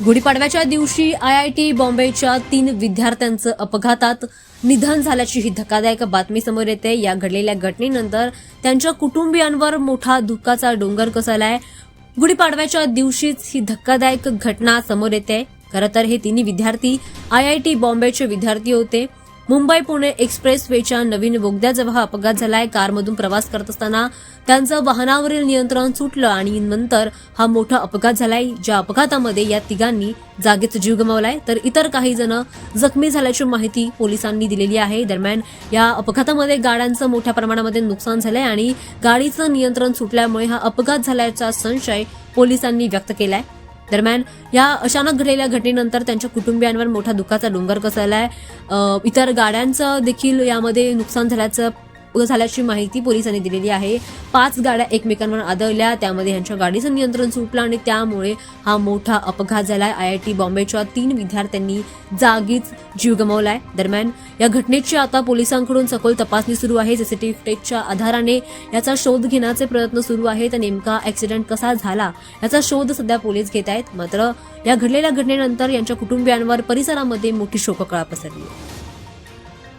गुढीपाडव्याच्या दिवशी आयआयटी बॉम्बेच्या 3 विद्यार्थ्यांचं अपघातात निधन झाल्याची ही धक्कादायक बातमी समोर येते। या घडलेल्या घटनेनंतर त्यांच्या कुटुंबियांवर मोठा दुःखाचा डोंगर कोसळलाय। गुढीपाडव्याच्या दिवशीच ही धक्कादायक घटना समोर येते। खरं तर हे तिन्ही विद्यार्थी आयआयटी बॉम्बेचे विद्यार्थी होते। मुंबई पुणे एक्सप्रेसवेच्या नवीन बोगद्याजवळ हा अपघात झालाय। कारमधून प्रवास करत असताना त्यांचं वाहनावरील नियंत्रण सुटलं आणि नंतर हा मोठा अपघात झालाय। ज्या अपघातामध्ये या तिघांनी जागीच जीव गमावलाय, तर इतर काही जण जखमी झाल्याची माहिती पोलिसांनी दिलेली आहे। दरम्यान या अपघातामध्ये गाड्यांचं मोठ्या प्रमाणामध्ये नुकसान झालंय आणि गाडीचं नियंत्रण सुटल्यामुळे हा अपघात झाल्याचा संशय पोलिसांनी व्यक्त केलाय। दरम्यान या अचानक घडलेल्या घटनेनंतर त्यांच्या कुटुंबियांवर मोठा दुःखाचा डोंगर कोसळलाय। इतर गाड्यांचं देखील यामध्ये नुकसान झाल्याची माहिती पोलिसांनी दिलेली आहे। 5 गाड्या एकमेकांवर आदळल्या, त्यामध्ये यांच्या गाडीचं नियंत्रण सुटलं आणि त्यामुळे हा मोठा अपघात झालाय। आयआयटी बॉम्बेच्या 3 विद्यार्थ्यांनी जागीच जीव गमावलाय। दरम्यान या घटनेची आता पोलिसांकडून सखोल तपासणी सुरू आहे। सीसीटीव्ही फुटेजच्या आधाराने याचा शोध घेण्याचे प्रयत्न सुरू आहेत। नेमका ऍक्सिडेंट कसा झाला याचा शोध सध्या पोलीस घेत आहेत। मात्र या घडलेल्या घटनेनंतर यांच्या कुटुंबियांवर परिसरामध्ये मोठी शोककळा पसरली आहे।